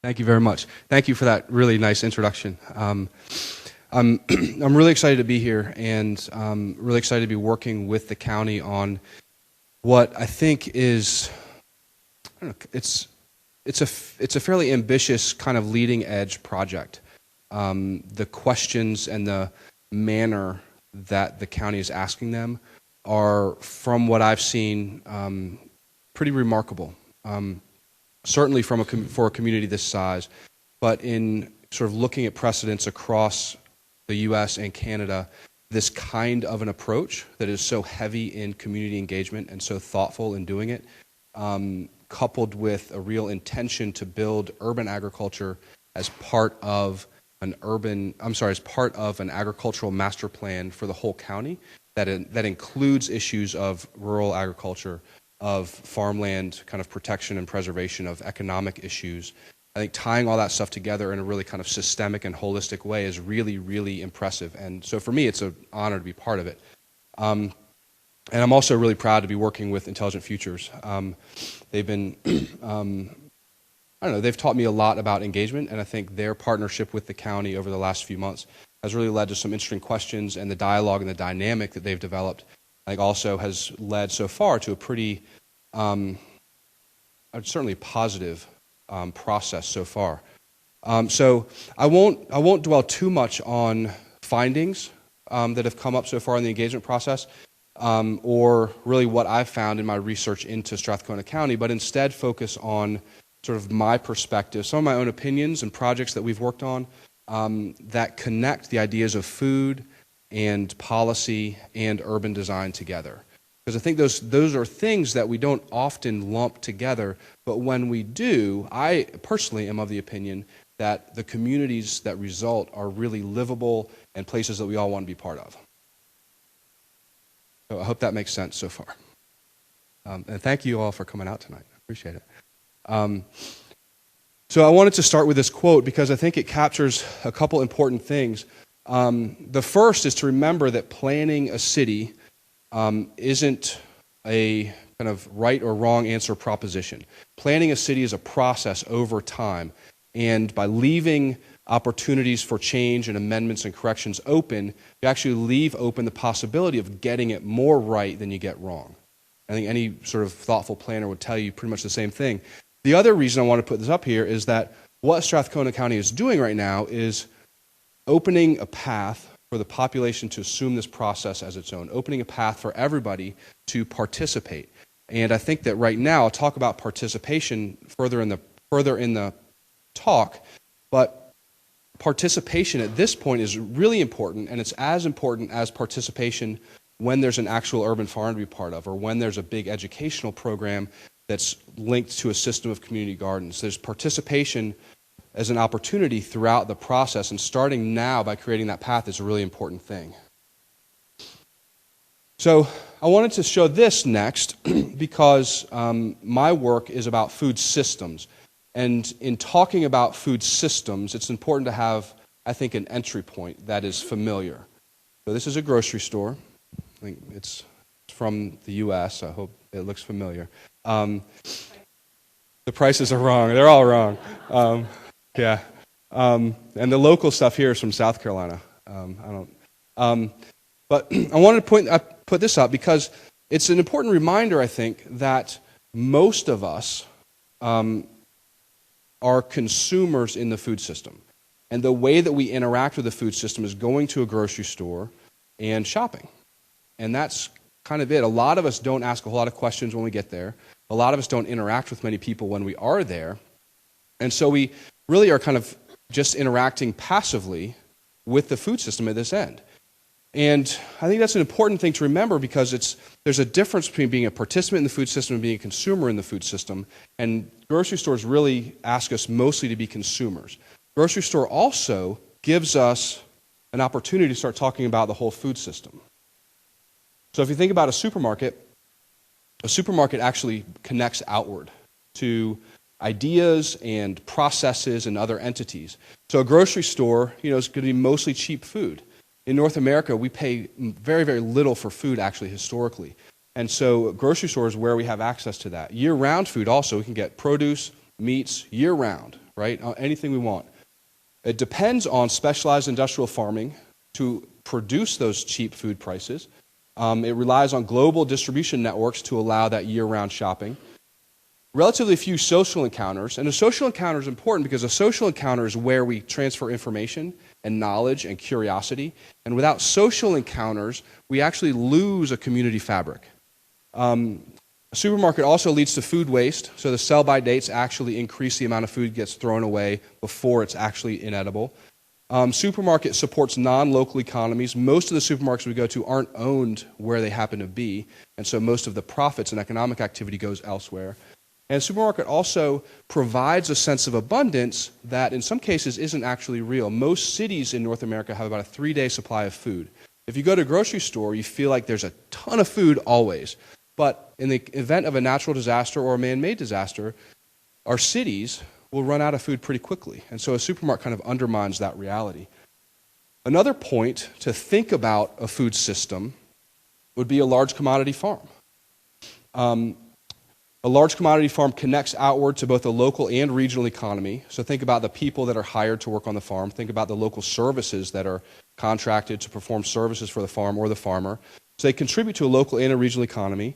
Thank you very much. Thank you for that really nice introduction. I'm really excited to be here, and really excited to be working with the county on what I think is, I don't know, it's a fairly ambitious kind of leading edge project. The questions and the manner that the county is asking them are, from what I've seen, pretty remarkable. Certainly for a community this size, but in sort of looking at precedents across the U.S. and Canada, this kind of an approach that is so heavy in community engagement and so thoughtful in doing it, coupled with a real intention to build urban agriculture as part of an agricultural master plan for the whole county that includes issues of rural agriculture, of farmland kind of protection and preservation, of economic issues. I think tying all that stuff together in a really kind of systemic and holistic way is really, really impressive. And so for me, it's an honor to be part of it. And I'm also really proud to be working with Intelligent Futures. They've been, they've taught me a lot about engagement, and I think their partnership with the county over the last few months has really led to some interesting questions, and the dialogue and the dynamic that they've developed, I think, also has led so far to a pretty, certainly positive process so far. So I won't dwell too much on findings that have come up so far in the engagement process, or really what I've found in my research into Strathcona County, but instead focus on sort of my perspective, some of my own opinions and projects that we've worked on that connect the ideas of food and policy and urban design together. Because I think those are things that we don't often lump together, but when we do, I personally am of the opinion that the communities that result are really livable and places that we all want to be part of. So I hope that makes sense so far. And thank you all for coming out tonight. I appreciate it. So I wanted to start with this quote because I think it captures a couple important things. The first is to remember that planning a city isn't a kind of right or wrong answer proposition. Planning a city is a process over time, and by leaving opportunities for change and amendments and corrections open, you actually leave open the possibility of getting it more right than you get wrong. I think any sort of thoughtful planner would tell you pretty much the same thing. The other reason I want to put this up here is that what Strathcona County is doing right now is opening a path for the population to assume this process as its own, opening a path for everybody to participate. And I think that right now, I'll talk about participation further in the talk, but participation at this point is really important, and it's as important as participation when there's an actual urban farm to be part of, or when there's a big educational program that's linked to a system of community gardens. There's participation as an opportunity throughout the process, and starting now by creating that path is a really important thing. So I wanted to show this next because my work is about food systems. And in talking about food systems, it's important to have, I think, an entry point that is familiar. So this is a grocery store. I think it's from the U.S. I hope it looks familiar. The prices are wrong. They're all wrong. Yeah. And the local stuff here is from South Carolina. But I wanted to put this up because it's an important reminder, I think, that most of us are consumers in the food system. And the way that we interact with the food system is going to a grocery store and shopping. And that's kind of it. A lot of us don't ask a whole lot of questions when we get there. A lot of us don't interact with many people when we are there. And so we really are kind of just interacting passively with the food system at this end. And I think that's an important thing to remember because there's a difference between being a participant in the food system and being a consumer in the food system. And grocery stores really ask us mostly to be consumers. Grocery store also gives us an opportunity to start talking about the whole food system. So if you think about a supermarket actually connects outward to ideas and processes and other entities. So a grocery store, is going to be mostly cheap food. In North America, we pay very, very little for food, actually, historically. And so grocery stores is where we have access to that. Year-round food also, we can get produce, meats, year-round. right? Anything we want. It depends on specialized industrial farming to produce those cheap food prices. It relies on global distribution networks to allow that year-round shopping. Relatively few social encounters, and a social encounter is important because a social encounter is where we transfer information and knowledge and curiosity, and without social encounters, we actually lose a community fabric. A supermarket also leads to food waste, so the sell-by dates actually increase the amount of food gets thrown away before it's actually inedible. Supermarket supports non-local economies. Most of the supermarkets we go to aren't owned where they happen to be, and so most of the profits and economic activity goes elsewhere. And a supermarket also provides a sense of abundance that in some cases isn't actually real. Most cities in North America have about a 3-day supply of food. If you go to a grocery store, you feel like there's a ton of food always. But in the event of a natural disaster or a man-made disaster, our cities will run out of food pretty quickly. And so a supermarket kind of undermines that reality. Another point to think about a food system would be a large commodity farm. A large commodity farm connects outward to both the local and regional economy. So think about the people that are hired to work on the farm. Think about the local services that are contracted to perform services for the farm or the farmer. So they contribute to a local and a regional economy.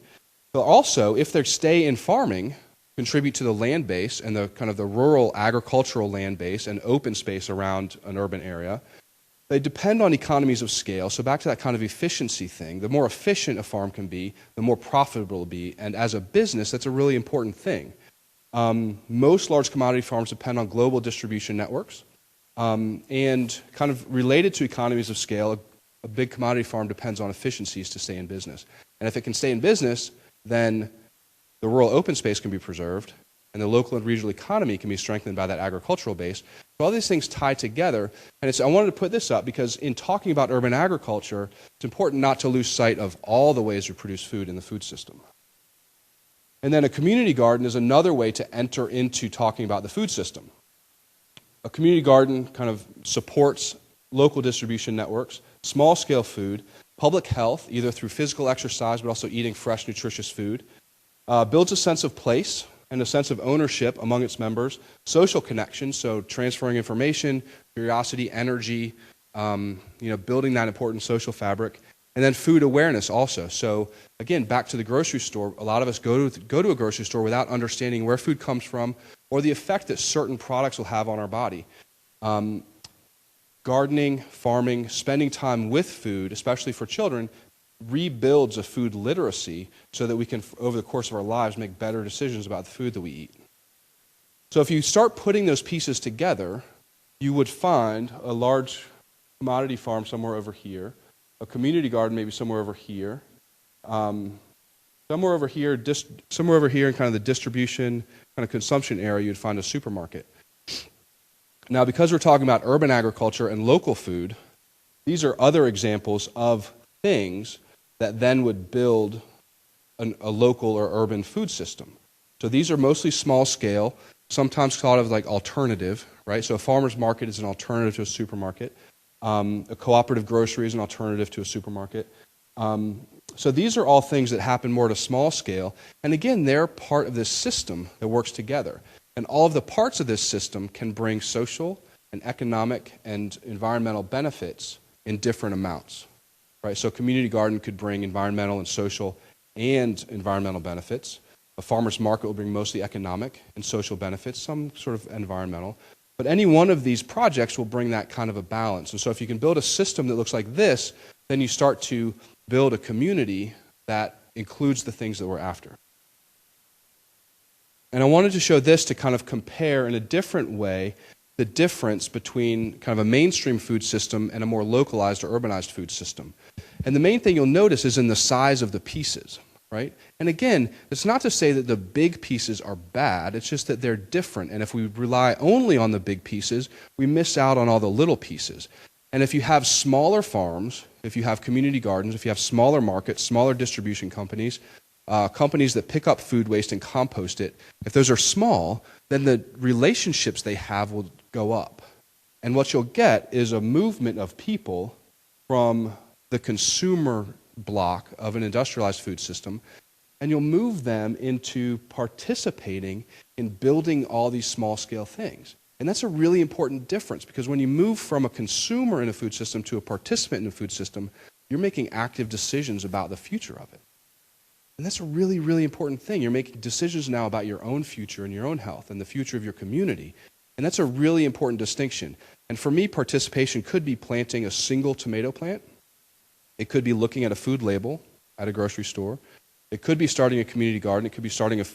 But also, if they stay in farming, contribute to the land base and the kind of the rural agricultural land base and open space around an urban area. They depend on economies of scale. So back to that kind of efficiency thing. The more efficient a farm can be, the more profitable it will be. And as a business, that's a really important thing. Most large commodity farms depend on global distribution networks. And kind of related to economies of scale, a big commodity farm depends on efficiencies to stay in business. And if it can stay in business, then the rural open space can be preserved, and the local and regional economy can be strengthened by that agricultural base. So all these things tie together, and I wanted to put this up because in talking about urban agriculture, it's important not to lose sight of all the ways we produce food in the food system. And then a community garden is another way to enter into talking about the food system. A community garden kind of supports local distribution networks, small-scale food, public health, either through physical exercise but also eating fresh, nutritious food, builds a sense of place and a sense of ownership among its members, social connection, so transferring information, curiosity, energy, building that important social fabric, and then food awareness also. So again, back to the grocery store, a lot of us go to a grocery store without understanding where food comes from or the effect that certain products will have on our body. Gardening, farming, spending time with food, especially for children, rebuilds a food literacy so that we can, over the course of our lives, make better decisions about the food that we eat. So if you start putting those pieces together, you would find a large commodity farm somewhere over here, a community garden maybe somewhere over here, somewhere over here in kind of the distribution, kind of consumption area, you'd find a supermarket. Now, because we're talking about urban agriculture and local food, these are other examples of things that then would build a local or urban food system. So these are mostly small scale, sometimes thought of like alternative, right? So a farmer's market is an alternative to a supermarket. A cooperative grocery is an alternative to a supermarket. So these are all things that happen more at a small scale. And again, they're part of this system that works together. And all of the parts of this system can bring social and economic and environmental benefits in different amounts. Right? So a community garden could bring environmental and social and environmental benefits. A farmer's market will bring mostly economic and social benefits, some sort of environmental. But any one of these projects will bring that kind of a balance. And so if you can build a system that looks like this, then you start to build a community that includes the things that we're after. And I wanted to show this to kind of compare in a different way the difference between kind of a mainstream food system and a more localized or urbanized food system. And the main thing you'll notice is in the size of the pieces, right? And again, it's not to say that the big pieces are bad, it's just that they're different. And if we rely only on the big pieces, we miss out on all the little pieces. And if you have smaller farms, if you have community gardens, if you have smaller markets, smaller distribution companies, companies that pick up food waste and compost it, if those are small, then the relationships they have will go up. And what you'll get is a movement of people from the consumer block of an industrialized food system, and you'll move them into participating in building all these small-scale things. And that's a really important difference, because when you move from a consumer in a food system to a participant in a food system, you're making active decisions about the future of it. And that's a really, really important thing. You're making decisions now about your own future and your own health and the future of your community. And that's a really important distinction. And for me, participation could be planting a single tomato plant. It could be looking at a food label at a grocery store. It could be starting a community garden. It could be starting a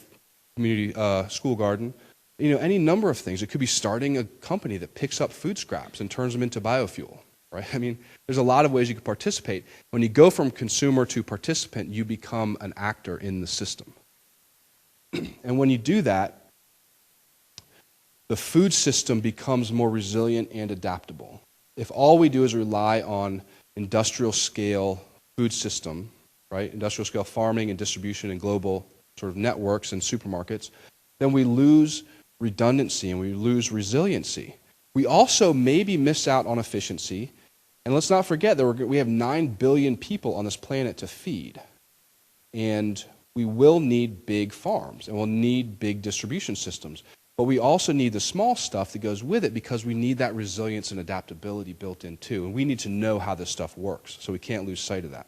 community school garden. You know, any number of things. It could be starting a company that picks up food scraps and turns them into biofuel, right? I mean, there's a lot of ways you can participate. When you go from consumer to participant, you become an actor in the system. And when you do that, the food system becomes more resilient and adaptable. If all we do is rely on industrial scale food system, right, industrial scale farming and distribution and global sort of networks and supermarkets, then we lose redundancy and we lose resiliency. We also maybe miss out on efficiency. And let's not forget that we have 9 billion people on this planet to feed. And we will need big farms and we'll need big distribution systems. But we also need the small stuff that goes with it, because we need that resilience and adaptability built in too. And we need to know how this stuff works, so we can't lose sight of that.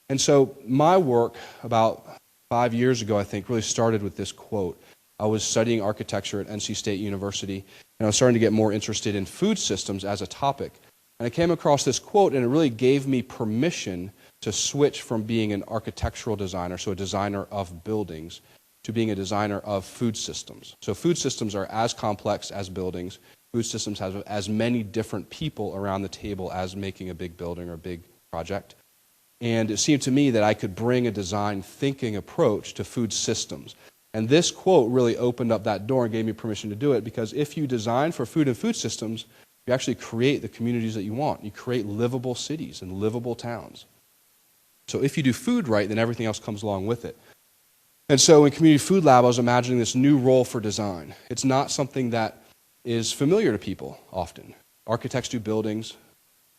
And so my work about 5 years ago, I think, really started with this quote. I was studying architecture at NC State University, and I was starting to get more interested in food systems as a topic. And I came across this quote, and it really gave me permission to switch from being an architectural designer, so a designer of buildings, to being a designer of food systems. So food systems are as complex as buildings. Food systems have as many different people around the table as making a big building or a big project. And it seemed to me that I could bring a design thinking approach to food systems. And this quote really opened up that door and gave me permission to do it, because if you design for food and food systems, you actually create the communities that you want. You create livable cities and livable towns. So if you do food right, then everything else comes along with it. And so in Community Food Lab, I was imagining this new role for design. It's not something that is familiar to people often. Architects do buildings,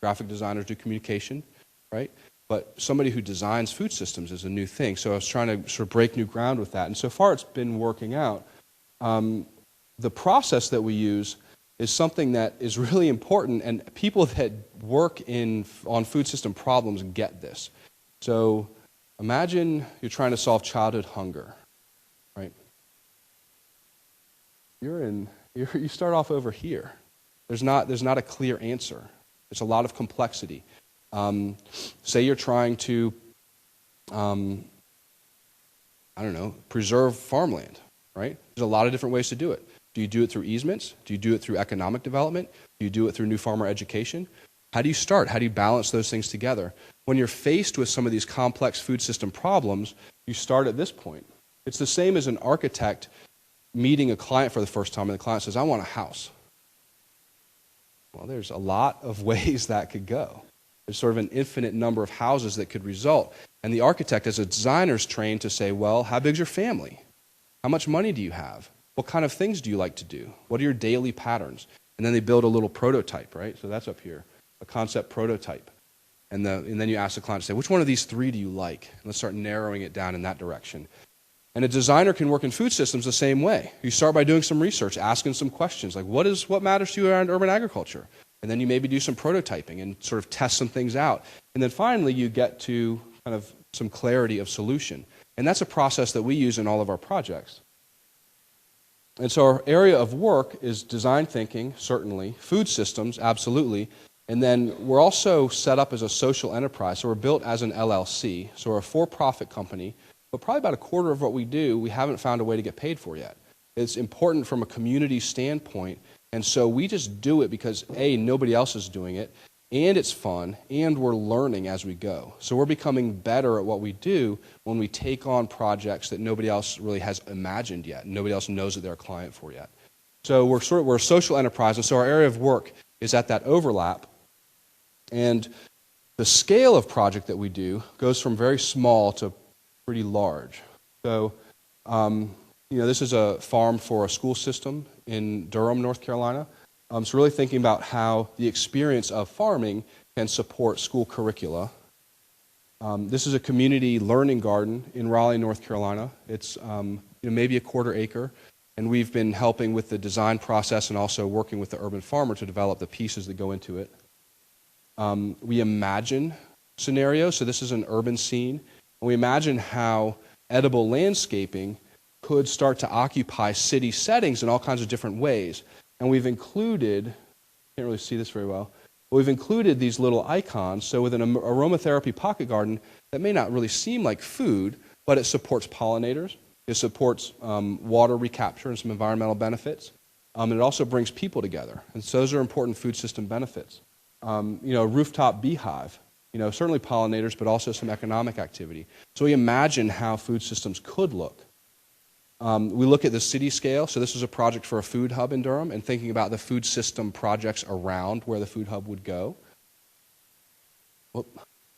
graphic designers do communication, right? But somebody who designs food systems is a new thing. So I was trying to sort of break new ground with that. And so far it's been working out. The process that we use is something that is really important, and people that work on food system problems get this. So imagine you're trying to solve childhood hunger, right? You start off over here. There's not a clear answer. There's a lot of complexity. Say you're trying to, preserve farmland, right? There's a lot of different ways to do it. Do you do it through easements? Do you do it through economic development? Do you do it through new farmer education? How do you start? How do you balance those things together? When you're faced with some of these complex food system problems, you start at this point. It's the same as an architect meeting a client for the first time, and the client says, I want a house. Well, there's a lot of ways that could go. There's sort of an infinite number of houses that could result. And the architect, as a designer, is trained to say, well, how big's your family? How much money do you have? What kind of things do you like to do? What are your daily patterns? And then they build a little prototype, right? So that's up here, a concept prototype. And then you ask the client to say, which one of these three do you like? And let's start narrowing it down in that direction. And a designer can work in food systems the same way. You start by doing some research, asking some questions, like what matters to you around urban agriculture? And then you maybe do some prototyping and sort of test some things out. And then finally you get to kind of some clarity of solution. And that's a process that we use in all of our projects. And so our area of work is design thinking, certainly, food systems, absolutely, and then we're also set up as a social enterprise. So we're built as an LLC, so we're a for-profit company, but probably about a quarter of what we do, we haven't found a way to get paid for yet. It's important from a community standpoint, and so we just do it because, A, nobody else is doing it, and it's fun, and we're learning as we go. So we're becoming better at what we do when we take on projects that nobody else really has imagined yet, and nobody else knows that they're a client for yet. So we're a social enterprise, and so our area of work is at that overlap. And the scale of project that we do goes from very small to pretty large. So, this is a farm for a school system in Durham, North Carolina. So really thinking about how the experience of farming can support school curricula. This is a community learning garden in Raleigh, North Carolina. It's maybe a quarter acre. And we've been helping with the design process and also working with the urban farmer to develop the pieces that go into it. We imagine scenarios, so this is an urban scene. And we imagine how edible landscaping could start to occupy city settings in all kinds of different ways. And we've included, can't really see this very well, but we've included these little icons. So with an aromatherapy pocket garden, that may not really seem like food, but it supports pollinators. It supports water recapture and some environmental benefits. And it also brings people together. And so those are important food system benefits. Rooftop beehive, certainly pollinators, but also some economic activity. So we imagine how food systems could look. We look at the city scale. So this is a project for a food hub in Durham and thinking about the food system projects around where the food hub would go.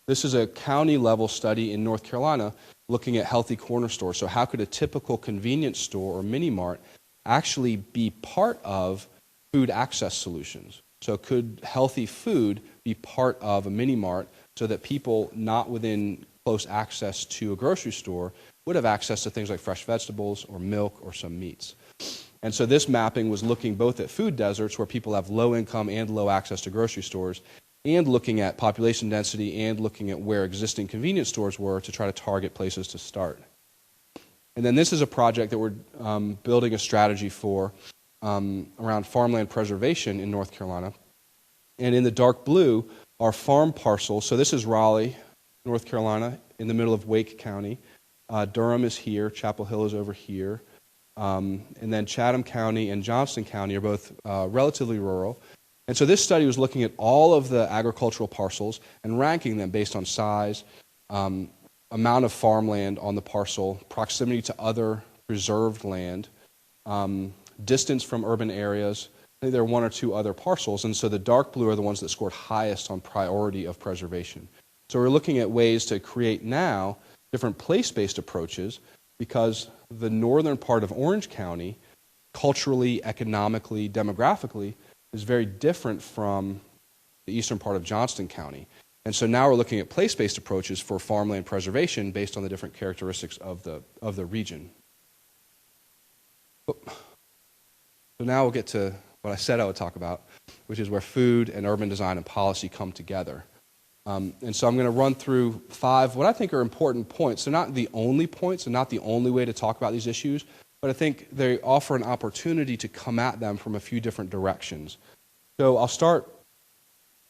This is a county level study in North Carolina looking at healthy corner stores. So how could a typical convenience store or mini mart actually be part of food access solutions? So could healthy food be part of a mini mart so that people not within close access to a grocery store would have access to things like fresh vegetables or milk or some meats? And so this mapping was looking both at food deserts where people have low income and low access to grocery stores, and looking at population density and looking at where existing convenience stores were to try to target places to start. And then this is a project that we're building a strategy for around farmland preservation in North Carolina. And in the dark blue are farm parcels. So this is Raleigh, North Carolina, in the middle of Wake County. Durham is here. Chapel Hill is over here. And then Chatham County and Johnston County are both relatively rural. And so this study was looking at all of the agricultural parcels and ranking them based on size, amount of farmland on the parcel, proximity to other preserved land, distance from urban areas. I think there are one or two other parcels, and so the dark blue are the ones that scored highest on priority of preservation. So we're looking at ways to create now different place-based approaches because the northern part of Orange County, culturally, economically, demographically, is very different from the eastern part of Johnston County. And so now we're looking at place-based approaches for farmland preservation based on the different characteristics of the region. So now we'll get to what I said I would talk about, which is where food and urban design and policy come together. And so I'm going to run through 5 what I think are important points. They're not the only points and not the only way to talk about these issues, but I think they offer an opportunity to come at them from a few different directions. So I'll start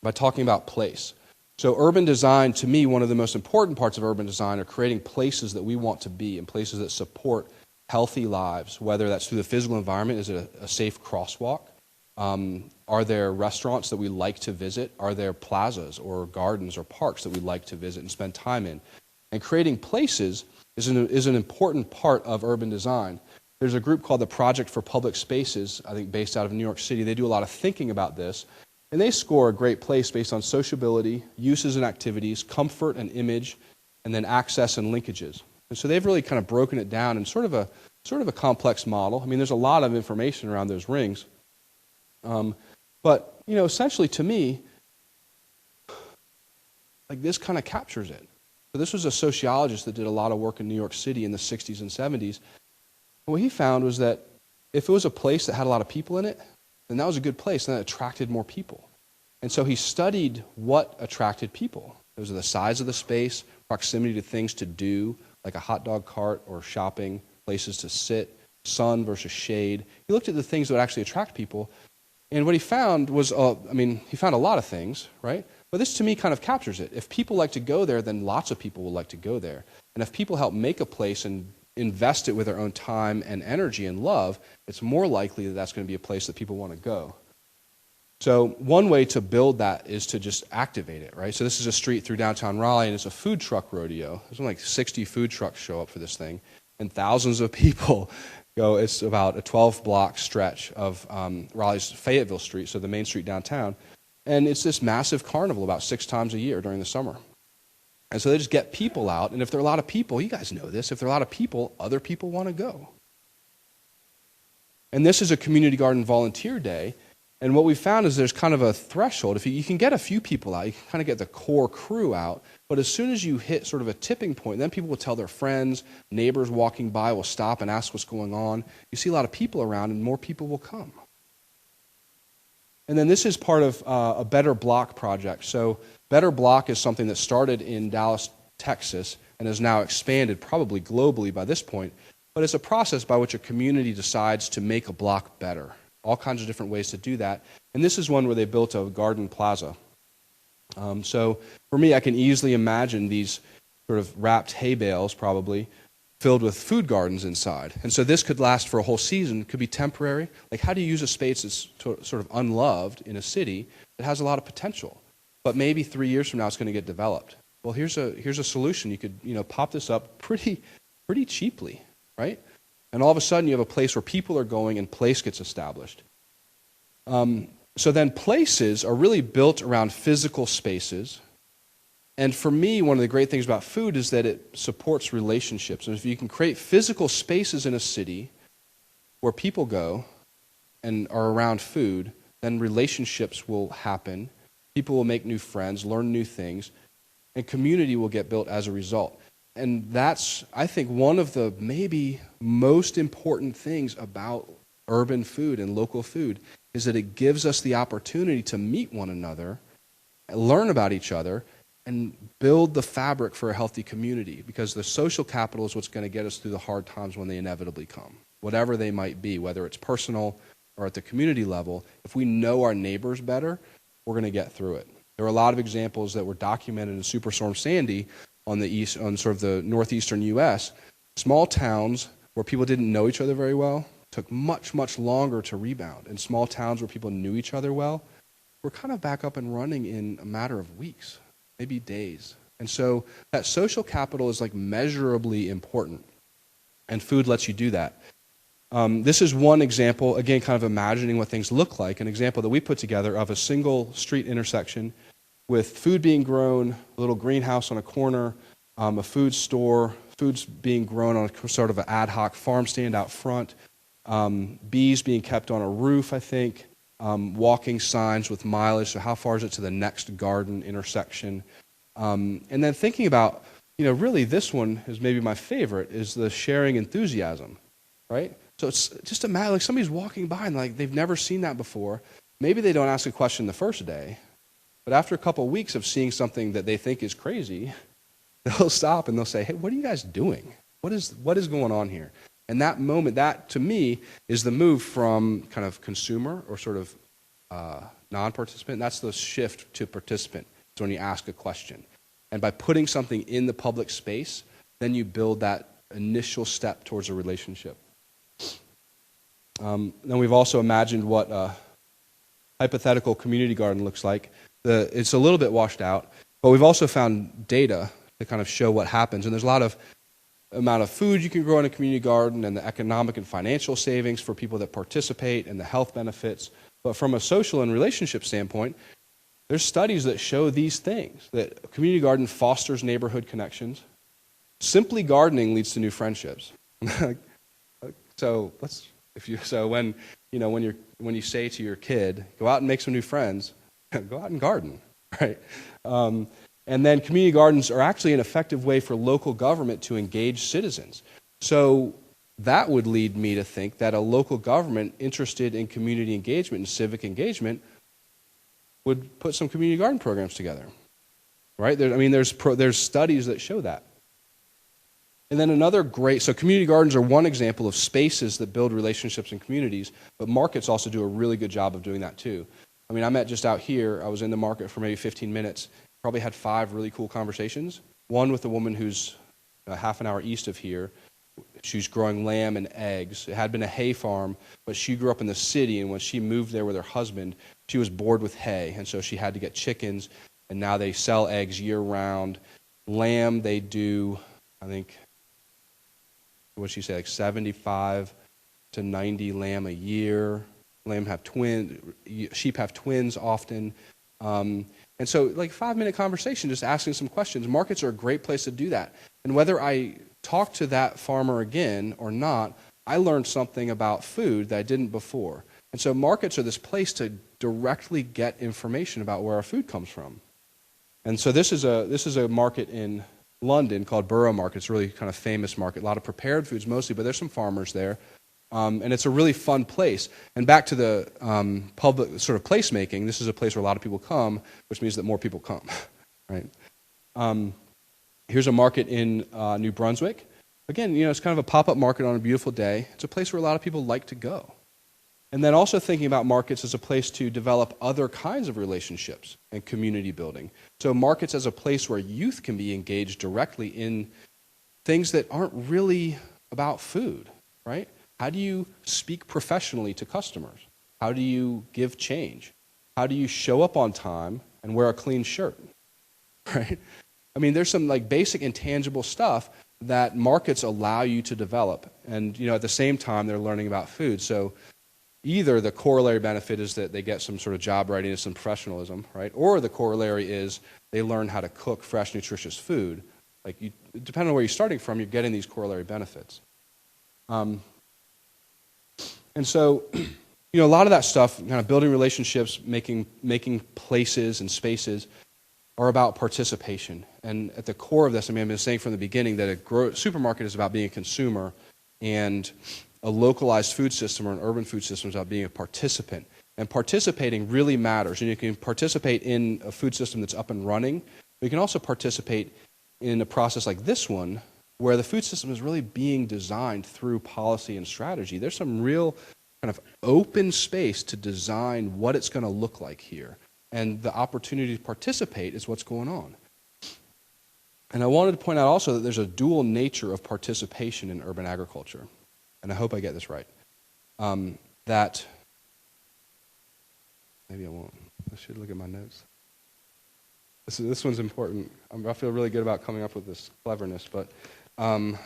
by talking about place. So urban design, to me, one of the most important parts of urban design are creating places that we want to be and places that support healthy lives, whether that's through the physical environment. Is it a safe crosswalk? Are there restaurants that we like to visit? Are there plazas or gardens or parks that we like to visit and spend time in? And creating places is an important part of urban design. There's a group called the Project for Public Spaces, I think based out of New York City. They do a lot of thinking about this, and they score a great place based on sociability, uses and activities, comfort and image, and then access and linkages. And so they've really kind of broken it down in sort of a complex model. I mean, there's a lot of information around those rings. But, essentially to me, like this kind of captures it. So this was a sociologist that did a lot of work in New York City in the 60s and 70s. And what he found was that if it was a place that had a lot of people in it, then that was a good place, and that attracted more people. And so he studied what attracted people. Those are the size of the space, proximity to things to do, like a hot dog cart or shopping, places to sit, sun versus shade. He looked at the things that would actually attract people. And what he found was, he found a lot of things, right? But this to me kind of captures it. If people like to go there, then lots of people will like to go there. And if people help make a place and invest it with their own time and energy and love, it's more likely that that's going to be a place that people want to go. So one way to build that is to just activate it, right? So this is a street through downtown Raleigh, and it's a food truck rodeo. There's like 60 food trucks show up for this thing, and thousands of people go. It's about a 12-block stretch of Raleigh's Fayetteville Street, so the main street downtown, and it's this massive carnival about 6 times a year during the summer. And so they just get people out, and if there are a lot of people, you guys know this, if there are a lot of people, other people want to go. And this is a community garden volunteer day, And what we found is there's kind of a threshold. If you can get a few people out, you can kind of get the core crew out, but as soon as you hit sort of a tipping point, then people will tell their friends, neighbors walking by will stop and ask what's going on. You see a lot of people around, and more people will come. And then this is part of a Better Block project. So Better Block is something that started in Dallas, Texas, and has now expanded probably globally by this point. But it's a process by which a community decides to make a block better. All kinds of different ways to do that. And this is one where they built a garden plaza. So for me, I can easily imagine these sort of wrapped hay bales, probably, filled with food gardens inside. And so this could last for a whole season. It could be temporary. Like, how do you use a space that's sort of unloved in a city that has a lot of potential? But maybe 3 years from now, it's going to get developed. Well, here's a solution. You could pop this up pretty cheaply, right? And all of a sudden, you have a place where people are going and place gets established. So then places are really built around physical spaces. And for me, one of the great things about food is that it supports relationships. And if you can create physical spaces in a city where people go and are around food, then relationships will happen. People will make new friends, learn new things, and community will get built as a result. And that's, I think, one of the maybe most important things about urban food and local food is that it gives us the opportunity to meet one another, learn about each other, and build the fabric for a healthy community, because the social capital is what's going to get us through the hard times when they inevitably come, whatever they might be, whether it's personal or at the community level. If we know our neighbors better, we're going to get through it. There are a lot of examples that were documented in Superstorm Sandy on sort of the northeastern U.S. Small towns where people didn't know each other very well took much, much longer to rebound. And small towns where people knew each other well were kind of back up and running in a matter of weeks, maybe days. And so that social capital is like measurably important. And food lets you do that. This is one example, again, kind of imagining what things look like, an example that we put together of a single street intersection with food being grown, a little greenhouse on a corner, a food store, foods being grown on a sort of an ad hoc farm stand out front, bees being kept on a roof, I think, walking signs with mileage, so how far is it to the next garden intersection? And then thinking about, really this one is maybe my favorite, is the sharing enthusiasm, right? So it's just imagine, like somebody's walking by and like they've never seen that before. Maybe they don't ask a question the first day, but after a couple of weeks of seeing something that they think is crazy, they'll stop and they'll say, hey, what are you guys doing? What is going on here? And that moment, that to me is the move from kind of consumer or sort of non-participant. That's the shift to participant. It's when you ask a question. And by putting something in the public space, then you build that initial step towards a relationship. Then we've also imagined what a hypothetical community garden looks like. It's a little bit washed out, but we've also found data to kind of show what happens. And there's a lot of amount of food you can grow in a community garden and the economic and financial savings for people that participate and the health benefits. But from a social and relationship standpoint, there's studies that show these things, that a community garden fosters neighborhood connections. Simply gardening leads to new friendships. When you say to your kid, go out and make some new friends, go out and garden, right? And then community gardens are actually an effective way for local government to engage citizens. So that would lead me to think that a local government interested in community engagement and civic engagement would put some community garden programs together, right? There's studies that show that. And then so community gardens are one example of spaces that build relationships in communities, but markets also do a really good job of doing that too. I met just out here, I was in the market for maybe 15 minutes, probably had 5 really cool conversations. One with a woman who's a half an hour east of here. She's growing lamb and eggs. It had been a hay farm, but she grew up in the city, and when she moved there with her husband, she was bored with hay, and so she had to get chickens, and now they sell eggs year-round. Lamb, they do, I think, what'd she say, like 75 to 90 lamb a year. Lamb have twins, sheep have twins often. And so like 5-minute conversation, just asking some questions. Markets are a great place to do that. And whether I talk to that farmer again or not, I learned something about food that I didn't before. And so markets are this place to directly get information about where our food comes from. And so this is a market in London called Borough Market. It's a really kind of famous market. A lot of prepared foods mostly, but there's some farmers there. And it's a really fun place. And back to the public sort of placemaking, this is a place where a lot of people come, which means that more people come, right? Here's a market in New Brunswick. Again, it's kind of a pop-up market on a beautiful day. It's a place where a lot of people like to go. And then also thinking about markets as a place to develop other kinds of relationships and community building. So markets as a place where youth can be engaged directly in things that aren't really about food, right? How do you speak professionally to customers? How do you give change? How do you show up on time and wear a clean shirt, right? I mean, there's some like basic intangible stuff that markets allow you to develop. And, at the same time, they're learning about food. So either the corollary benefit is that they get some sort of job readiness and professionalism, right? Or the corollary is they learn how to cook fresh, nutritious food. Like, depending on where you're starting from, you're getting these corollary benefits. And so, a lot of that stuff, kind of building relationships, making places and spaces, are about participation. And at the core of this, I've been saying from the beginning that a supermarket is about being a consumer, and a localized food system or an urban food system is about being a participant. And participating really matters. And you can participate in a food system that's up and running, but you can also participate in a process like this one, where the food system is really being designed through policy and strategy. There's some real kind of open space to design what it's going to look like here. And the opportunity to participate is what's going on. And I wanted to point out also that there's a dual nature of participation in urban agriculture. And I hope I get this right. That, maybe I won't. I should look at my notes. This one's important. I feel really good about coming up with this cleverness, but I'm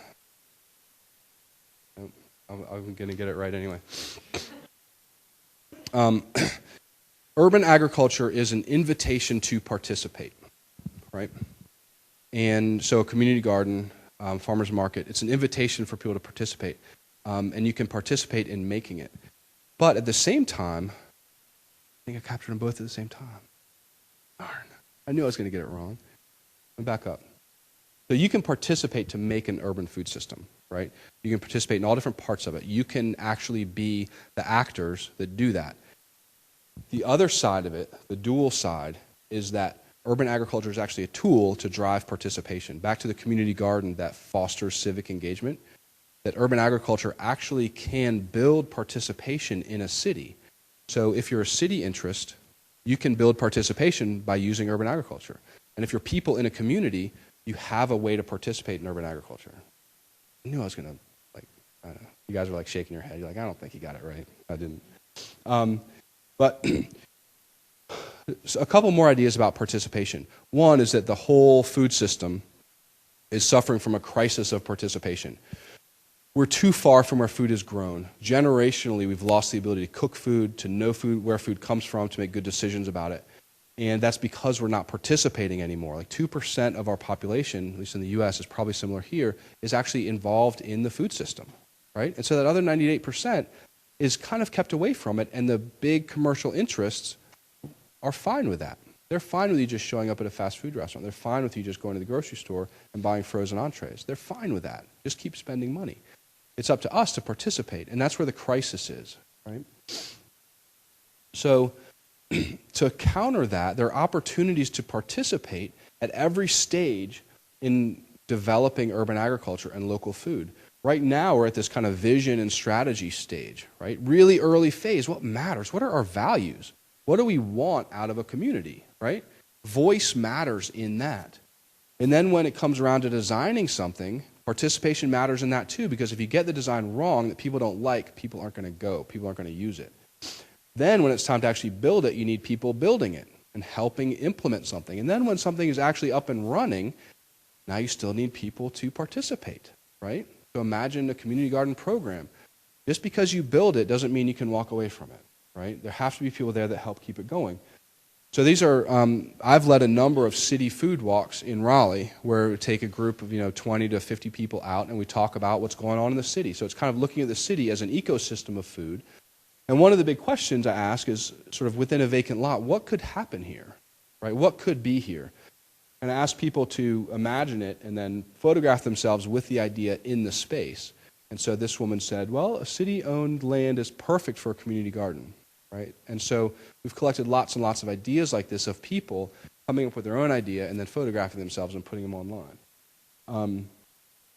going to get it right anyway. Urban agriculture is an invitation to participate, right? And so a community garden, farmer's market, it's an invitation for people to participate. And you can participate in making it. But at the same time, I think I captured them both at the same time. Darn. I knew I was going to get it wrong. Let me back up. So you can participate to make an urban food system, right? You can participate in all different parts of it. You can actually be the actors that do that. The other side of it, the dual side, is that urban agriculture is actually a tool to drive participation. Back to the community garden that fosters civic engagement, that urban agriculture actually can build participation in a city. So if you're a city interest, you can build participation by using urban agriculture. And if you're people in a community, you have a way to participate in urban agriculture. I knew I was going to, I don't know. You guys were like shaking your head. You're like, I don't think you got it right. I didn't. But a couple more ideas about participation. One is that the whole food system is suffering from a crisis of participation. We're too far from where food is grown. Generationally, we've lost the ability to cook food, to know food, where food comes from, to make good decisions about it. And that's because we're not participating anymore. Like 2% of our population, at least in the U.S., is probably similar here, is actually involved in the food system, right? And so that other 98% is kind of kept away from it, and the big commercial interests are fine with that. They're fine with you just showing up at a fast food restaurant. They're fine with you just going to the grocery store and buying frozen entrees. They're fine with that. Just keep spending money. It's up to us to participate, and that's where the crisis is, right? So to counter that, there are opportunities to participate at every stage in developing urban agriculture and local food. Right now, we're at this kind of vision and strategy stage, right? Really early phase. What matters? What are our values? What do we want out of a community, right? Voice matters in that. And then when it comes around to designing something, participation matters in that too, because if you get the design wrong that people don't like, people aren't going to go. People aren't going to use it. Then when it's time to actually build it, you need people building it and helping implement something. And then when something is actually up and running, now you still need people to participate, right? So imagine a community garden program. Just because you build it doesn't mean you can walk away from it, right? There have to be people there that help keep it going. So these are, I've led a number of city food walks in Raleigh where we take a group of 20 to 50 people out and we talk about what's going on in the city. So it's kind of looking at the city as an ecosystem of food And one of the big questions I ask is sort of within a vacant lot, what could happen here, right? What could be here? And I ask people to imagine it and then photograph themselves with the idea in the space. And so this woman said, well, a city-owned land is perfect for a community garden, right? And so we've collected lots and lots of ideas like this of people coming up with their own idea and then photographing themselves and putting them online.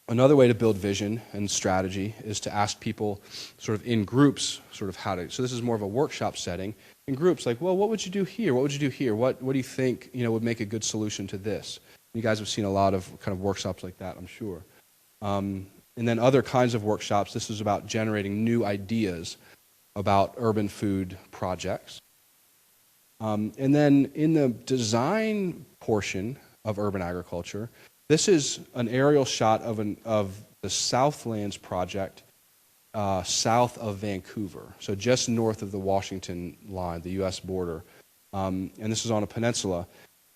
Another way to build vision and strategy is to ask people sort of in groups sort of how to, so this is more of a workshop setting, in groups like, well, what would you do here? What would you do here? What do you think, would make a good solution to this? You guys have seen a lot of kind of workshops like that, I'm sure. And then other kinds of workshops, this is about generating new ideas about urban food projects. And then in the design portion of urban agriculture, this is an aerial shot of the Southlands project south of Vancouver, so just north of the Washington line, the U.S. border. And this is on a peninsula.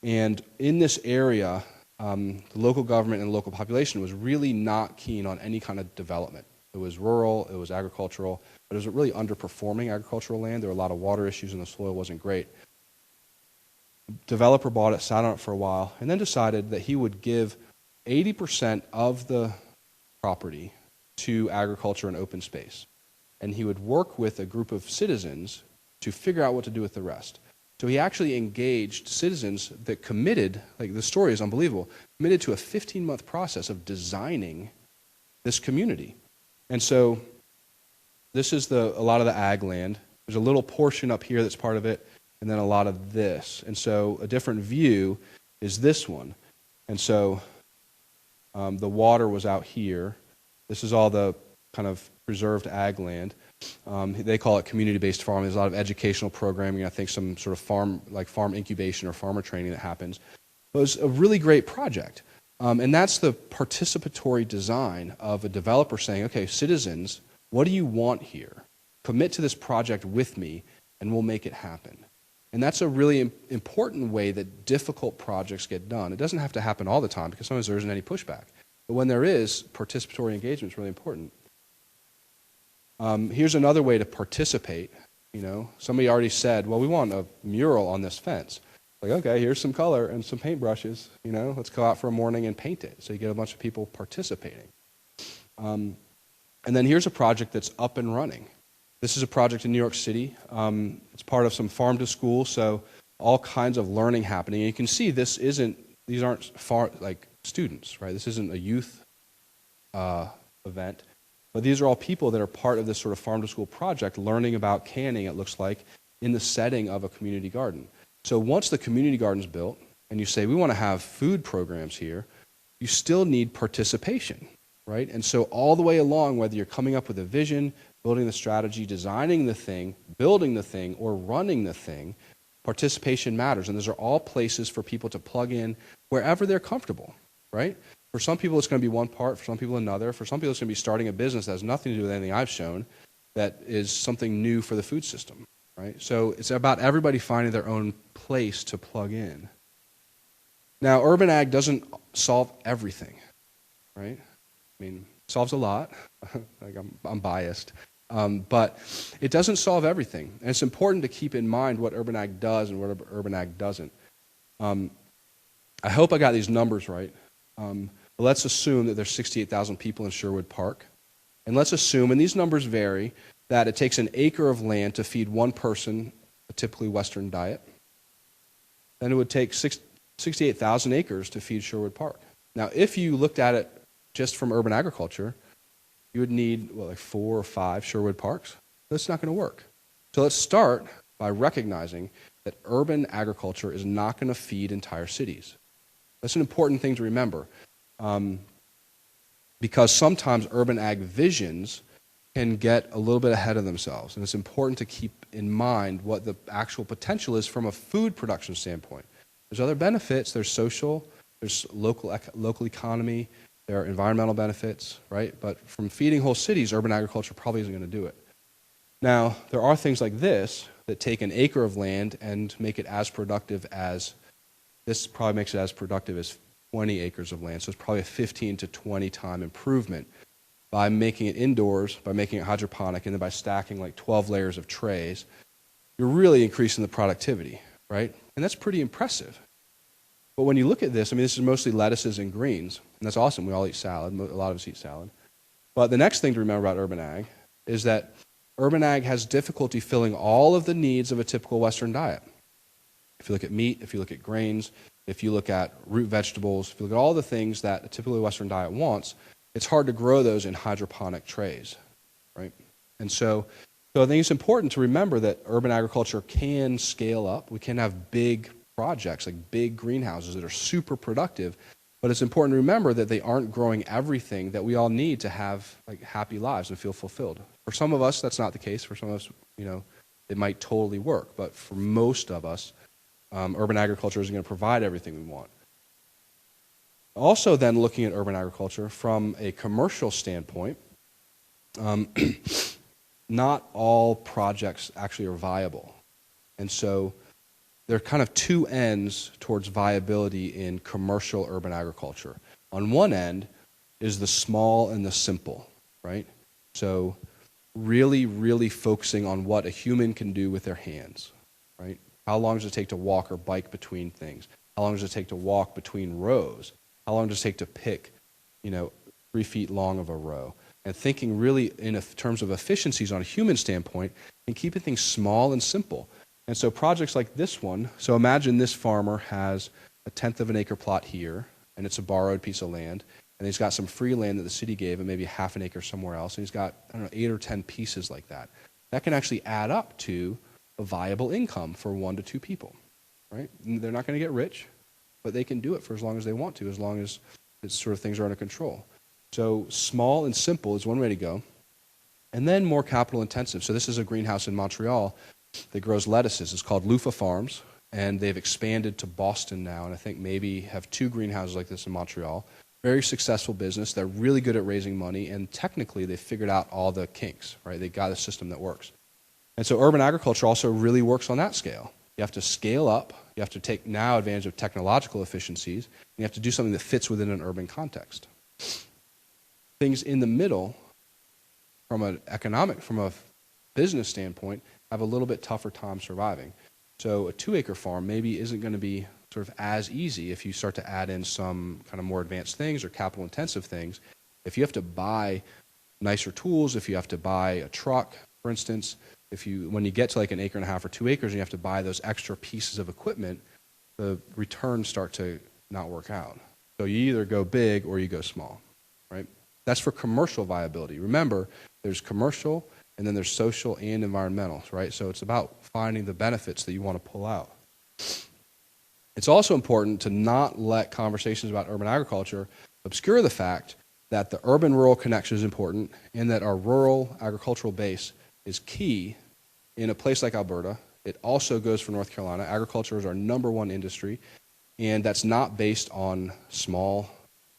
And in this area, the local government and local population was really not keen on any kind of development. It was rural, it was agricultural, but it was really underperforming agricultural land. There were a lot of water issues and the soil wasn't great. Developer bought it, sat on it for a while, and then decided that he would give 80% of the property to agriculture and open space. And he would work with a group of citizens to figure out what to do with the rest. So he actually engaged citizens that committed, like the story is unbelievable, committed to a 15-month process of designing this community. And so this is a lot of the ag land. There's a little portion up here that's part of it, and then a lot of this. And so a different view is this one. And so the water was out here. This is all the kind of preserved ag land. They call it community-based farming. There's a lot of educational programming. I think some sort of farm incubation or farmer training that happens. It was a really great project. And that's the participatory design of a developer saying, okay, citizens, what do you want here? Commit to this project with me, and we'll make it happen. And that's a really important way that difficult projects get done. It doesn't have to happen all the time because sometimes there isn't any pushback. But when there is, participatory engagement is really important. Here's another way to participate. Somebody already said, well, we want a mural on this fence. Like, okay, here's some color and some paintbrushes. Let's go out for a morning and paint it. So you get a bunch of people participating. And then here's a project that's up and running. This is a project in New York City. It's part of some farm to school, so all kinds of learning happening. And you can see these aren't students, right? This isn't a youth event, but these are all people that are part of this sort of farm to school project, learning about canning, it looks like, in the setting of a community garden. So once the community garden's built, and you say, we want to have food programs here, you still need participation, right? And so all the way along, whether you're coming up with a vision, building the strategy, designing the thing, building the thing, or running the thing, participation matters. And those are all places for people to plug in wherever they're comfortable, right? For some people, it's going to be one part. For some people, another. For some people, it's going to be starting a business that has nothing to do with anything I've shown that is something new for the food system, right? So it's about everybody finding their own place to plug in. Now, urban ag doesn't solve everything, right? I mean, it solves a lot. I'm biased. But it doesn't solve everything. And it's important to keep in mind what urban ag does and what urban ag doesn't. I hope I got these numbers right. But let's assume that there's 68,000 people in Sherwood Park. And let's assume, and these numbers vary, that it takes an acre of land to feed one person a typically Western diet. Then it would take 68,000 acres to feed Sherwood Park. Now, if you looked at it just from urban agriculture, you would need, 4 or 5 Sherwood Parks. That's not going to work. So let's start by recognizing that urban agriculture is not going to feed entire cities. That's an important thing to remember. Because sometimes urban ag visions can get a little bit ahead of themselves. And it's important to keep in mind what the actual potential is from a food production standpoint. There's other benefits. There's social, there's local economy, there are environmental benefits, right? But from feeding whole cities, urban agriculture probably isn't going to do it. Now, there are things like this that take an acre of land and make it as productive as, this probably makes it as productive as 20 acres of land. So it's probably a 15 to 20 time improvement by making it indoors, by making it hydroponic, and then by stacking like 12 layers of trays, you're really increasing the productivity, right? And that's pretty impressive. But when you look at this, I mean, this is mostly lettuces and greens, and that's awesome. We all eat salad. A lot of us eat salad. But the next thing to remember about urban ag is that urban ag has difficulty filling all of the needs of a typical Western diet. If you look at meat, if you look at grains, if you look at root vegetables, if you look at all the things that a typically Western diet wants, it's hard to grow those in hydroponic trays, right? And so I think it's important to remember that urban agriculture can scale up. We can have big projects, like big greenhouses that are super productive, but it's important to remember that they aren't growing everything that we all need to have like happy lives and feel fulfilled. For some of us, that's not the case. For some of us, it might totally work, but for most of us, urban agriculture isn't going to provide everything we want. Also then looking at urban agriculture from a commercial standpoint, not all projects actually are viable. And so there are kind of two ends towards viability in commercial urban agriculture. On one end is the small and the simple, right? So really, really focusing on what a human can do with their hands, right? How long does it take to walk or bike between things? How long does it take to walk between rows? How long does it take to pick, 3 feet long of a row? And thinking really in terms of efficiencies on a human standpoint and keeping things small and simple. And so projects like this one, so imagine this farmer has a 1/10 of an acre plot here, and it's a borrowed piece of land, and he's got some free land that the city gave him, maybe half an acre somewhere else, and he's got, 8 or 10 pieces like that. That can actually add up to a viable income for 1 to 2 people, right? And they're not going to get rich, but they can do it for as long as they want to, as long as this sort of things are under control. So small and simple is one way to go. And then more capital intensive. So this is a greenhouse in Montreal that grows lettuces. It's called Lufa Farms, and they've expanded to Boston now, and I think maybe have 2 greenhouses like this in Montreal. Very successful business. They're really good at raising money, and technically they figured out all the kinks, right? They got a system that works. And so urban agriculture also really works on that scale. You have to scale up. You have to take now advantage of technological efficiencies. And you have to do something that fits within an urban context. Things in the middle, from a business standpoint, have a little bit tougher time surviving. So a 2-acre farm maybe isn't going to be sort of as easy if you start to add in some kind of more advanced things or capital intensive things. If you have to buy nicer tools, if you have to buy a truck, for instance, when you get to like 1.5 acres or 2 acres and you have to buy those extra pieces of equipment, the returns start to not work out. So you either go big or you go small, right? That's for commercial viability. Remember, there's commercial and then there's social and environmental, right? So it's about finding the benefits that you want to pull out. It's also important to not let conversations about urban agriculture obscure the fact that the urban-rural connection is important and that our rural agricultural base is key in a place like Alberta. It also goes for North Carolina. Agriculture is our #1 industry, and that's not based on small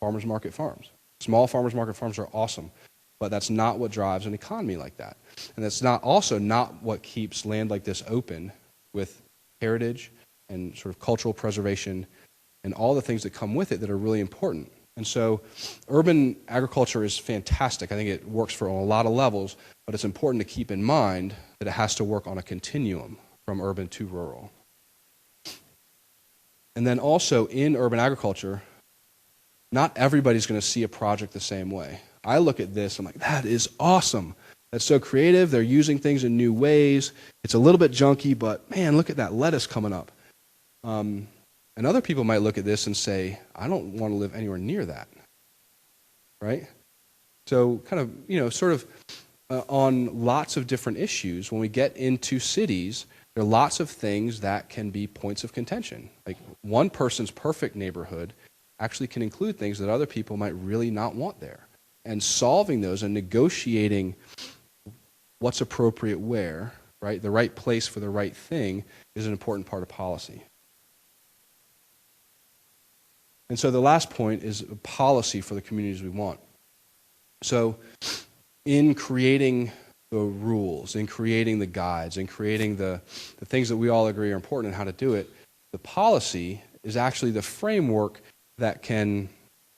farmers market farms. Small farmers market farms are awesome, but that's not what drives an economy like that. And that's not what keeps land like this open with heritage and sort of cultural preservation and all the things that come with it that are really important. And so urban agriculture is fantastic. I think it works for a lot of levels, but it's important to keep in mind that it has to work on a continuum from urban to rural. And then also in urban agriculture, not everybody's going to see a project the same way. I look at this, I'm like, that is awesome. That's so creative. They're using things in new ways. It's a little bit junky, but man, look at that lettuce coming up. And other people might look at this and say, I don't want to live anywhere near that, right? So kind of, on lots of different issues, when we get into cities, there are lots of things that can be points of contention. Like one person's perfect neighborhood actually can include things that other people might really not want there. And solving those and negotiating what's appropriate where, right, the right place for the right thing is an important part of policy. And so the last point is policy for the communities we want. So in creating the rules, in creating the guides, in creating the things that we all agree are important and how to do it, the policy is actually the framework that can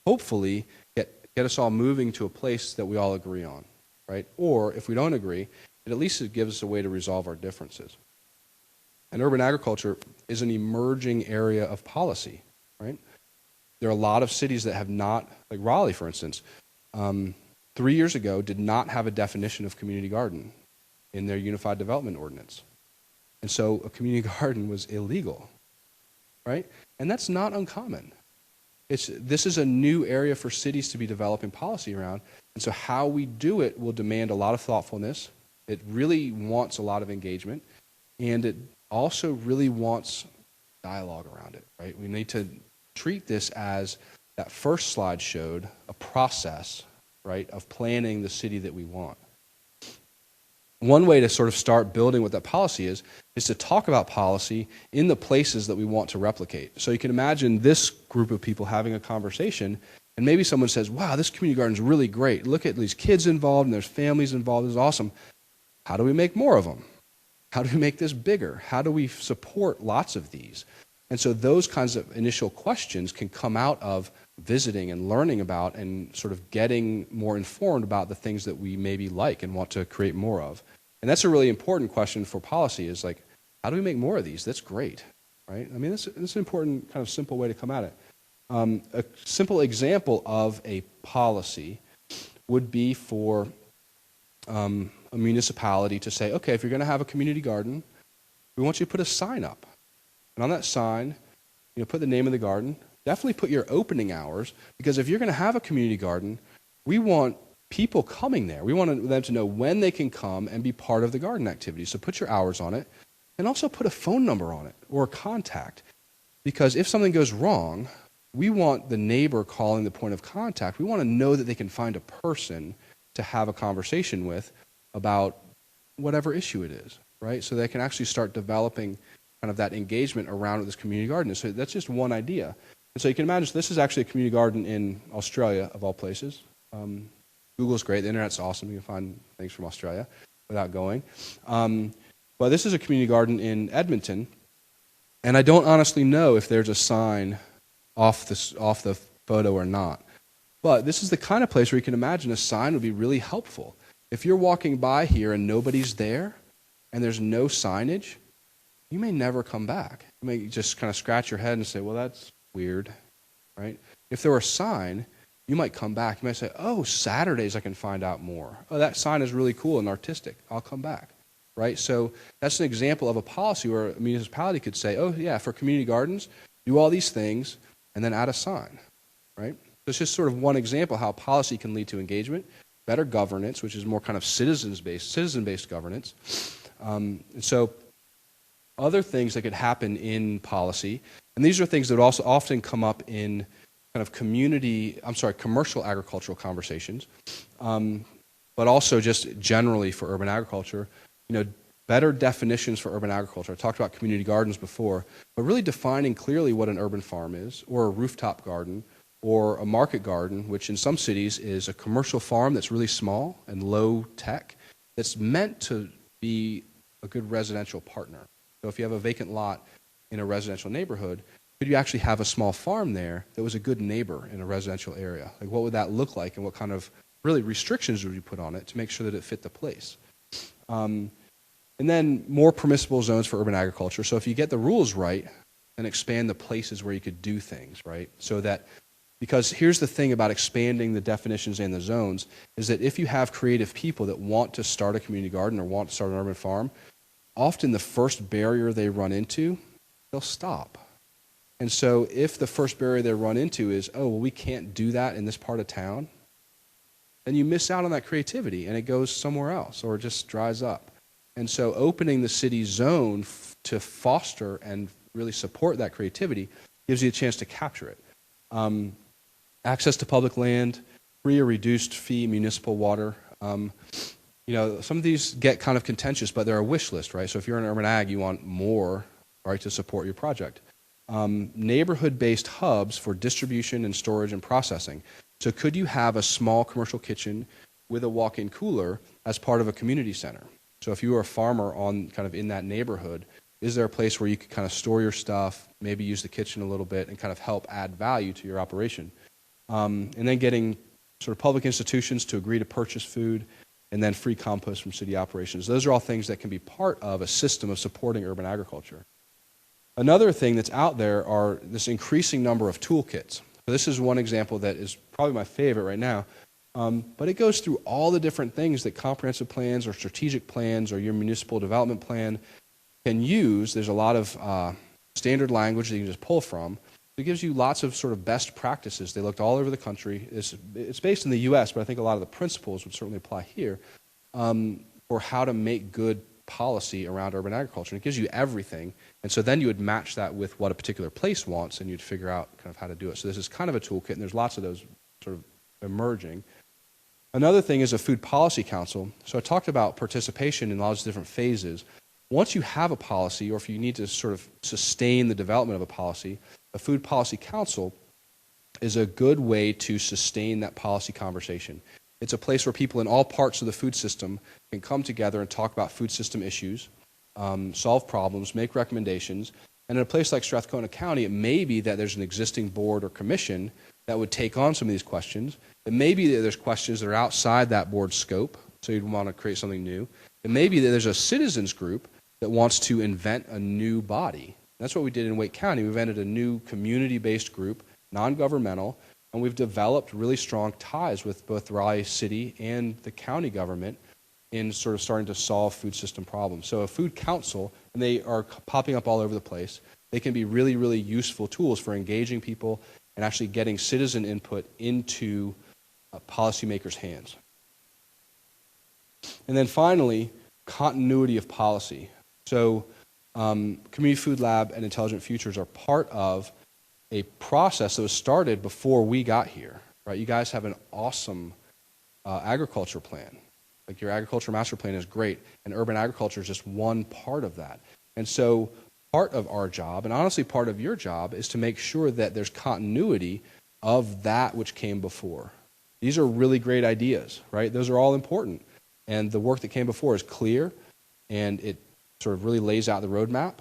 hopefully get get us all moving to a place that we all agree on, right? Or if we don't agree, at least it gives us a way to resolve our differences. And urban agriculture is an emerging area of policy, right? There are a lot of cities that have not, like Raleigh, for instance, 3 years ago did not have a definition of community garden in their Unified Development Ordinance. And so a community garden was illegal, right? And that's not uncommon. This is a new area for cities to be developing policy around. And so how we do it will demand a lot of thoughtfulness. It really wants a lot of engagement. And it also really wants dialogue around it, right? We need to treat this as that first slide showed, a process, right, of planning the city that we want. One way to sort of start building what that policy is to talk about policy in the places that we want to replicate. So you can imagine this group of people having a conversation, and maybe someone says, wow, this community garden is really great. Look at these kids involved, and there's families involved. This is awesome. How do we make more of them? How do we make this bigger? How do we support lots of these? And so those kinds of initial questions can come out of visiting and learning about and sort of getting more informed about the things that we maybe like and want to create more of. And that's a really important question for policy is like, how do we make more of these? That's great, right? I mean, that's an important kind of simple way to come at it. A simple example of a policy would be for a municipality to say, okay, if you're going to have a community garden, we want you to put a sign up. And on that sign, put the name of the garden. Definitely put your opening hours, because if you're going to have a community garden, we want people coming there. We want them to know when they can come and be part of the garden activity. So put your hours on it, and also put a phone number on it or a contact. Because if something goes wrong, we want the neighbor calling the point of contact. We want to know that they can find a person to have a conversation with about whatever issue it is, right? So they can actually start developing kind of that engagement around this community garden. So that's just one idea. And so you can imagine, so this is actually a community garden in Australia, of all places. Google's great. The internet's awesome. You can find things from Australia without going. But this is a community garden in Edmonton. And I don't honestly know if there's a sign off the photo or not. But this is the kind of place where you can imagine a sign would be really helpful. If you're walking by here and nobody's there, and there's no signage, you may never come back. You may just kind of scratch your head and say, well, that's weird, right? If there were a sign, you might come back. You might say, oh, Saturdays I can find out more. Oh, that sign is really cool and artistic. I'll come back, right? So that's an example of a policy where a municipality could say, oh, yeah, for community gardens, do all these things, and then add a sign, right? So it's just sort of one example how policy can lead to engagement, better governance, which is more kind of citizen-based governance. And so other things that could happen in policy, and these are things that also often come up in kind of commercial agricultural conversations, but also just generally for urban agriculture, better definitions for urban agriculture. I talked about community gardens before, but really defining clearly what an urban farm is, or a rooftop garden, or a market garden, which in some cities is a commercial farm that's really small and low tech, that's meant to be a good residential partner. So if you have a vacant lot in a residential neighborhood, could you actually have a small farm there that was a good neighbor in a residential area? Like, what would that look like, and what kind of really restrictions would you put on it to make sure that it fit the place? And then more permissible zones for urban agriculture. So if you get the rules right, then expand the places where you could do things, right? So that, because here's the thing about expanding the definitions and the zones, is that if you have creative people that want to start a community garden or want to start an urban farm, often the first barrier they run into, they'll stop. And so if the first barrier they run into is, oh, well, we can't do that in this part of town, then you miss out on that creativity and it goes somewhere else or it just dries up. And so opening the city zone to foster and really support that creativity gives you a chance to capture it. Access to public land, free or reduced fee municipal water. Some of these get kind of contentious, but they're a wish list, right? So if you're in urban ag, you want more, right, to support your project. Neighborhood-based hubs for distribution and storage and processing. So could you have a small commercial kitchen with a walk-in cooler as part of a community center? So if you were a farmer in that neighborhood, is there a place where you could kind of store your stuff, maybe use the kitchen a little bit, and kind of help add value to your operation? And then getting sort of public institutions to agree to purchase food, and then free compost from city operations. Those are all things that can be part of a system of supporting urban agriculture. Another thing that's out there are this increasing number of toolkits. So this is one example that is probably my favorite right now, but it goes through all the different things that comprehensive plans or strategic plans or your municipal development plan can use. There's a lot of standard language that you can just pull from. It gives you lots of sort of best practices. They looked all over the country. It's based in the U.S., but I think a lot of the principles would certainly apply here for how to make good policy around urban agriculture. And it gives you everything. And so then you would match that with what a particular place wants, and you'd figure out kind of how to do it. So this is kind of a toolkit, and there's lots of those sort of emerging. Another thing is a food policy council. So I talked about participation in lots of different phases. Once you have a policy, or if you need to sort of sustain the development of a policy, a food policy council is a good way to sustain that policy conversation. It's a place where people in all parts of the food system can come together and talk about food system issues, solve problems, make recommendations. And in a place like Strathcona County, it may be that there's an existing board or commission that would take on some of these questions. It may be that there's questions that are outside that board's scope, so you'd want to create something new. It may be that there's a citizens group that wants to invent a new body. That's what we did in Wake County. We invented a new community-based group, non-governmental, and we've developed really strong ties with both Raleigh City and the county government in sort of starting to solve food system problems. So a food council, and they are popping up all over the place, they can be really, really useful tools for engaging people and actually getting citizen input into policymakers' hands. And then finally, continuity of policy. So Community Food Lab and Intelligent Futures are part of a process that was started before we got here, right? You guys have an awesome agriculture plan. Like your agriculture master plan is great, and urban agriculture is just one part of that. And so part of our job, and honestly part of your job, is to make sure that there's continuity of that which came before. These are really great ideas, right? Those are all important. And the work that came before is clear, and it sort of really lays out the roadmap.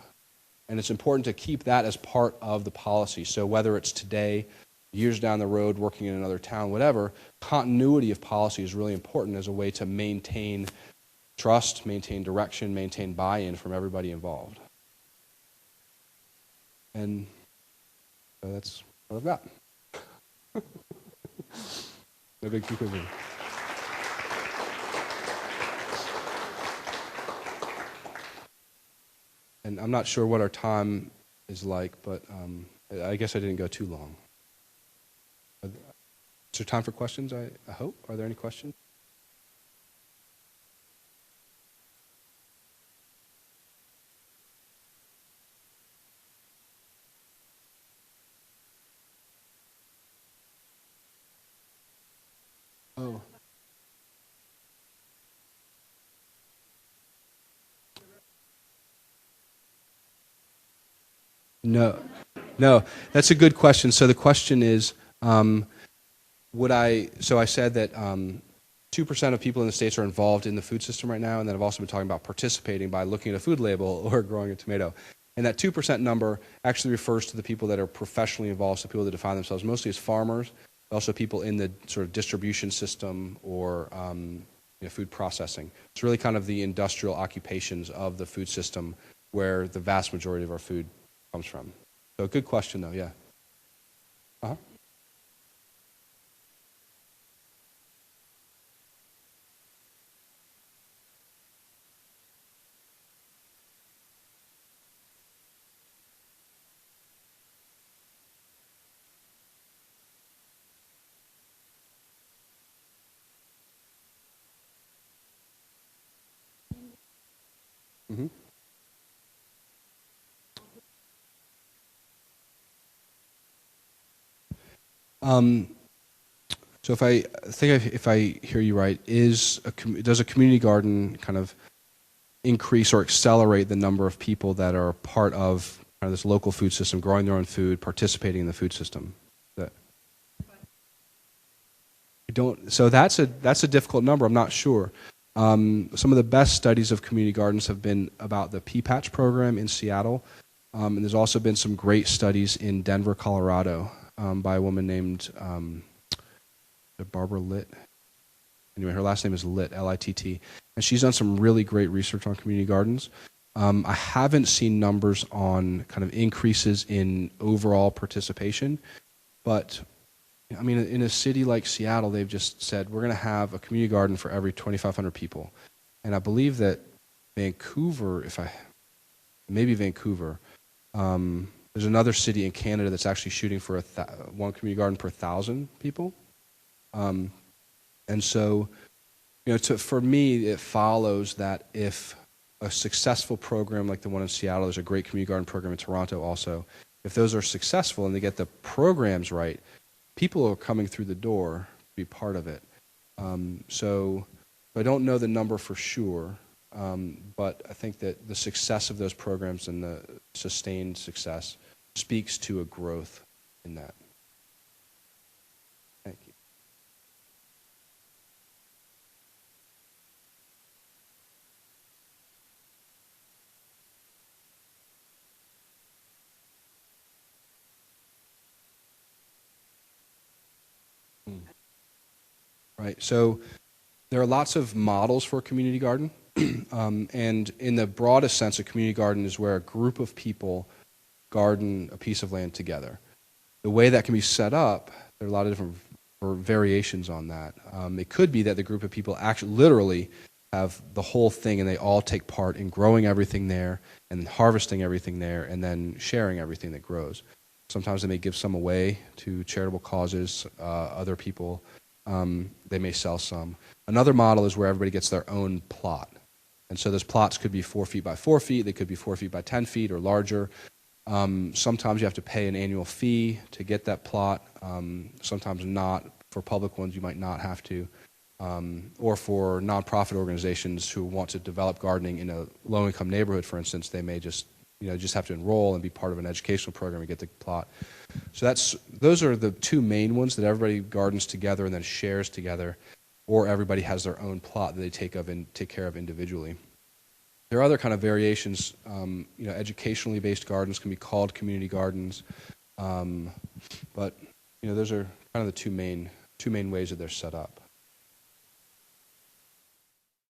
And it's important to keep that as part of the policy. So whether it's today, years down the road, working in another town, whatever, continuity of policy is really important as a way to maintain trust, maintain direction, maintain buy-in from everybody involved. And so that's what I've got. No big conclusion. And I'm not sure what our time is like, but I guess I didn't go too long. Is there time for questions, I hope? Are there any questions? Oh. No, that's a good question. So the question is, so I said that 2% of people in the States are involved in the food system right now, and then I've also been talking about participating by looking at a food label or growing a tomato. And that 2% number actually refers to the people that are professionally involved, so people that define themselves mostly as farmers, but also people in the sort of distribution system or food processing. It's really kind of the industrial occupations of the food system where the vast majority of our food comes from. So good question, though, yeah. Uh-huh. Mm-hmm. So if I hear you right, does a community garden kind of increase or accelerate the number of people that are part of kind of this local food system, growing their own food, participating in the food system? So that's a difficult number. I'm not sure. Some of the best studies of community gardens have been about the Pea Patch program in Seattle, and there's also been some great studies in Denver, Colorado, by a woman named Barbara Litt. Anyway, her last name is Litt, L-I-T-T, and she's done some really great research on community gardens. I haven't seen numbers on kind of increases in overall participation, but I mean, in a city like Seattle, they've just said we're going to have a community garden for every 2,500 people, and I believe that Vancouver, maybe Vancouver, there's another city in Canada that's actually shooting for one community garden per 1,000 people. And so, for me, it follows that if a successful program like the one in Seattle, there's a great community garden program in Toronto also, if those are successful and they get the programs right, people are coming through the door to be part of it. So I don't know the number for sure, but I think that the success of those programs and the sustained success speaks to a growth in that. Thank you. Right, so there are lots of models for a community garden, and in the broadest sense, a community garden is where a group of people garden a piece of land together. The way that can be set up, there are a lot of different variations on that. It could be that the group of people actually literally have the whole thing and they all take part in growing everything there and harvesting everything there and then sharing everything that grows. Sometimes they may give some away to charitable causes, other people, they may sell some. Another model is where everybody gets their own plot. And so those plots could be 4 feet by 4 feet, they could be 4 feet by 10 feet or larger. Sometimes you have to pay an annual fee to get that plot, sometimes not. For public ones, you might not have to. Or for nonprofit organizations who want to develop gardening in a low-income neighborhood, for instance, they may just have to enroll and be part of an educational program and get the plot. So those are the two main ones, that everybody gardens together and then shares together, or everybody has their own plot that they take care of individually. There are other kind of variations. Educationally based gardens can be called community gardens, but those are kind of the two main ways that they're set up.